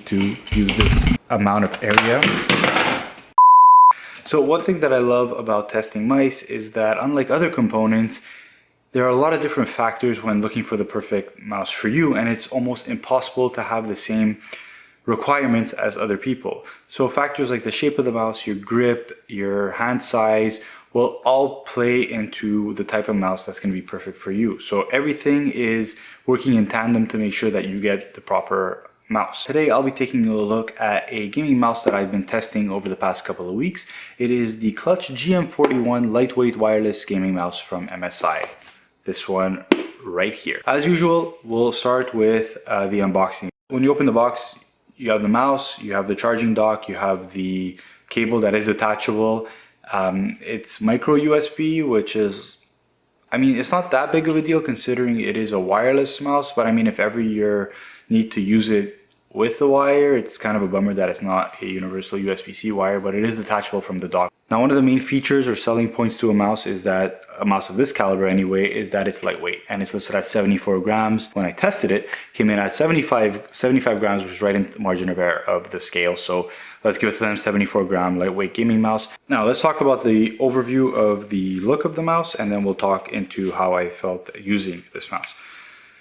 to use this amount of area. So one thing that I love about testing mice is that unlike other components, there are a lot of different factors when looking for the perfect mouse for you, and it's almost impossible to have the same requirements as other people. So factors like the shape of the mouse, your grip, your hand size will all play into the type of mouse that's going to be perfect for you. So everything is working in tandem to make sure that you get the proper mouse. Today I'll be taking a look at a gaming mouse that I've been testing over the past couple of weeks. It is the Clutch GM41 Lightweight wireless gaming mouse from MSI. This one right here. As usual, we'll start with the unboxing. When you open the box, you have the mouse, you have the charging dock, you have the cable that is detachable. It's micro USB, which is, I mean, it's not that big of a deal considering it is a wireless mouse, but I mean, if ever you need to use it with the wire, it's kind of a bummer that it's not a universal USB-C wire, but it is detachable from the dock. Now, one of the main features or selling points to a mouse is that, a mouse of this caliber anyway, is that it's lightweight, and it's listed at 74 grams. When I tested it, came in at 75 grams, which is right in the margin of error of the scale. So let's give it to them, 74 gram lightweight gaming mouse. Now let's talk about the overview of the look of the mouse, and then we'll talk into how I felt using this mouse.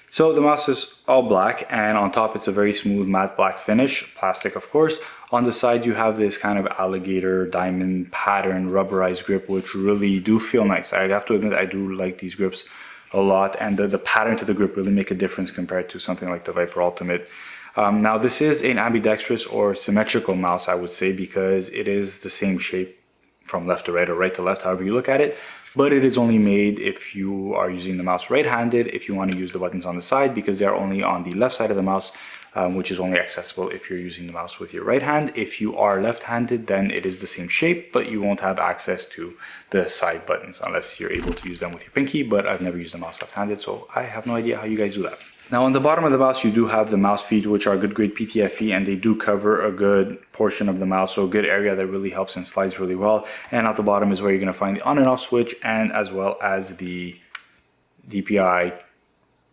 So the mouse is all black, and on top it's a very smooth matte black finish, plastic of course. On the sides you have this kind of alligator diamond pattern rubberized grip, which really do feel nice. I have to admit I do like these grips a lot, and the pattern to the grip really make a difference compared to something like the Viper Ultimate. Now this is an ambidextrous or symmetrical mouse, I would say, because it is the same shape from left to right or right to left, however you look at it. But it is only made if you are using the mouse right-handed, if you want to use the buttons on the side, because they are only on the left side of the mouse, which is only accessible if you're using the mouse with your right hand. If you are left-handed, then it is the same shape, but you won't have access to the side buttons unless you're able to use them with your pinky, but I've never used the mouse left-handed, so I have no idea how you guys do that. Now on the bottom of the mouse, you do have the mouse feet, which are good grade PTFE, and they do cover a good portion of the mouse, so a good area that really helps and slides really well. And at the bottom is where you're going to find the on and off switch, and as well as the DPI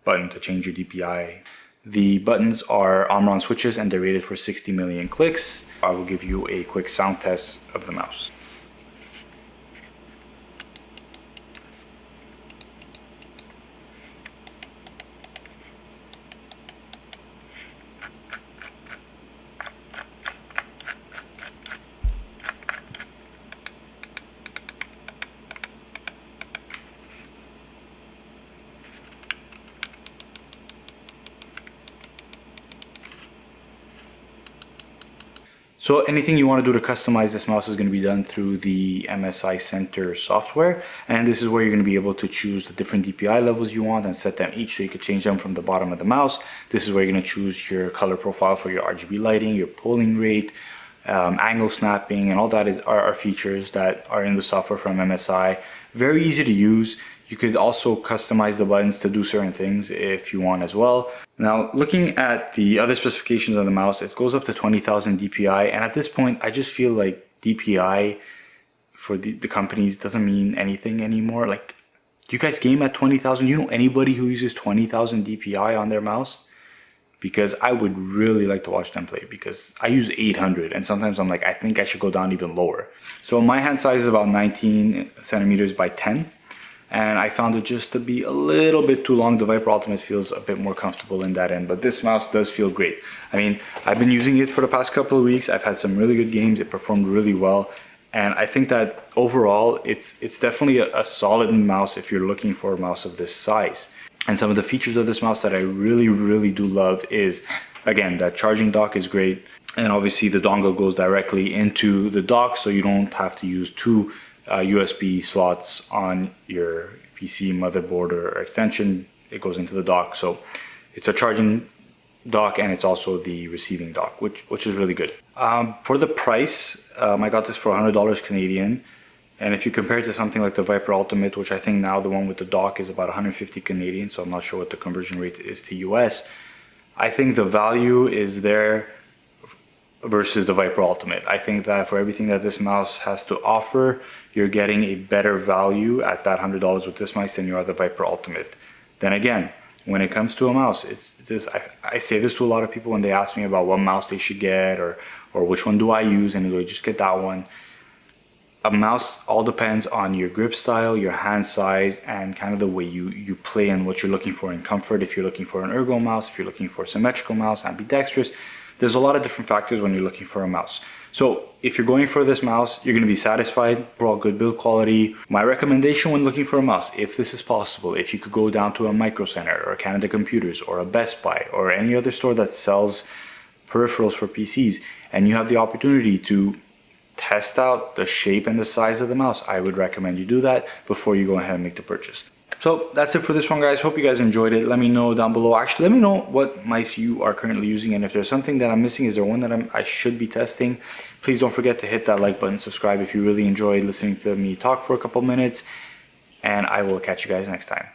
button to change your DPI. The buttons are Omron switches, and they're rated for 60 million clicks. I will give you a quick sound test of the mouse. So anything you want to do to customize this mouse is going to be done through the MSI Center software, and this is where you're going to be able to choose the different DPI levels you want and set them each, so you can change them from the bottom of the mouse. This is where you're going to choose your color profile for your RGB lighting, your polling rate, angle snapping, and all that are features that are in the software from MSI. Very easy to use. You could also customize the buttons to do certain things if you want as well. Now, looking at the other specifications of the mouse, it goes up to 20,000 DPI, and at this point, I just feel like DPI for the companies doesn't mean anything anymore. Like, do you guys game at 20,000? You know anybody who uses 20,000 DPI on their mouse? Because I would really like to watch them play, because I use 800, and sometimes I'm like, I think I should go down even lower. So my hand size is about 19 centimeters by 10. And I found it just to be a little bit too long. The Viper Ultimate feels a bit more comfortable in that end, but this mouse does feel great. I mean, I've been using it for the past couple of weeks. I've had some really good games. It performed really well. And I think that overall, it's definitely a solid mouse if you're looking for a mouse of this size. And some of the features of this mouse that I really, really do love is, again, that charging dock is great. And obviously the dongle goes directly into the dock, so you don't have to use two USB slots on your PC motherboard or extension. It goes into the dock, so it's a charging dock, and it's also the receiving dock, which is really good. For the price, I got this for $100 Canadian, and if you compare it to something like the Viper Ultimate, which I think now the one with the dock is about 150 Canadian, so I'm not sure what the conversion rate is to US. I think the value is there versus the Viper Ultimate. I think that for everything that this mouse has to offer, you're getting a better value at that $100 with this mouse than you are the Viper Ultimate. Then again, when it comes to a mouse. It's this, I say this to a lot of people when they ask me about what mouse they should get or which one do I use, and they go, just get that one. A mouse all depends on your grip style, your hand size, and kind of the way you play and what you're looking for in comfort. If you're looking for an ergo mouse, if you're looking for a symmetrical mouse, ambidextrous, there's a lot of different factors when you're looking for a mouse. So if you're going for this mouse, you're going to be satisfied, overall good build quality. My recommendation when looking for a mouse, if this is possible, if you could go down to a Micro Center or a Canada Computers or a Best Buy or any other store that sells peripherals for PCs, and you have the opportunity to test out the shape and the size of the mouse, I would recommend you do that before you go ahead and make the purchase. So that's it for this one, guys. Hope you guys enjoyed it. Let me know down below. Actually, let me know what mice you are currently using, and if there's something that I'm missing, is there one that I should be testing? Please don't forget to hit that like button, subscribe if you really enjoyed listening to me talk for a couple minutes, and I will catch you guys next time.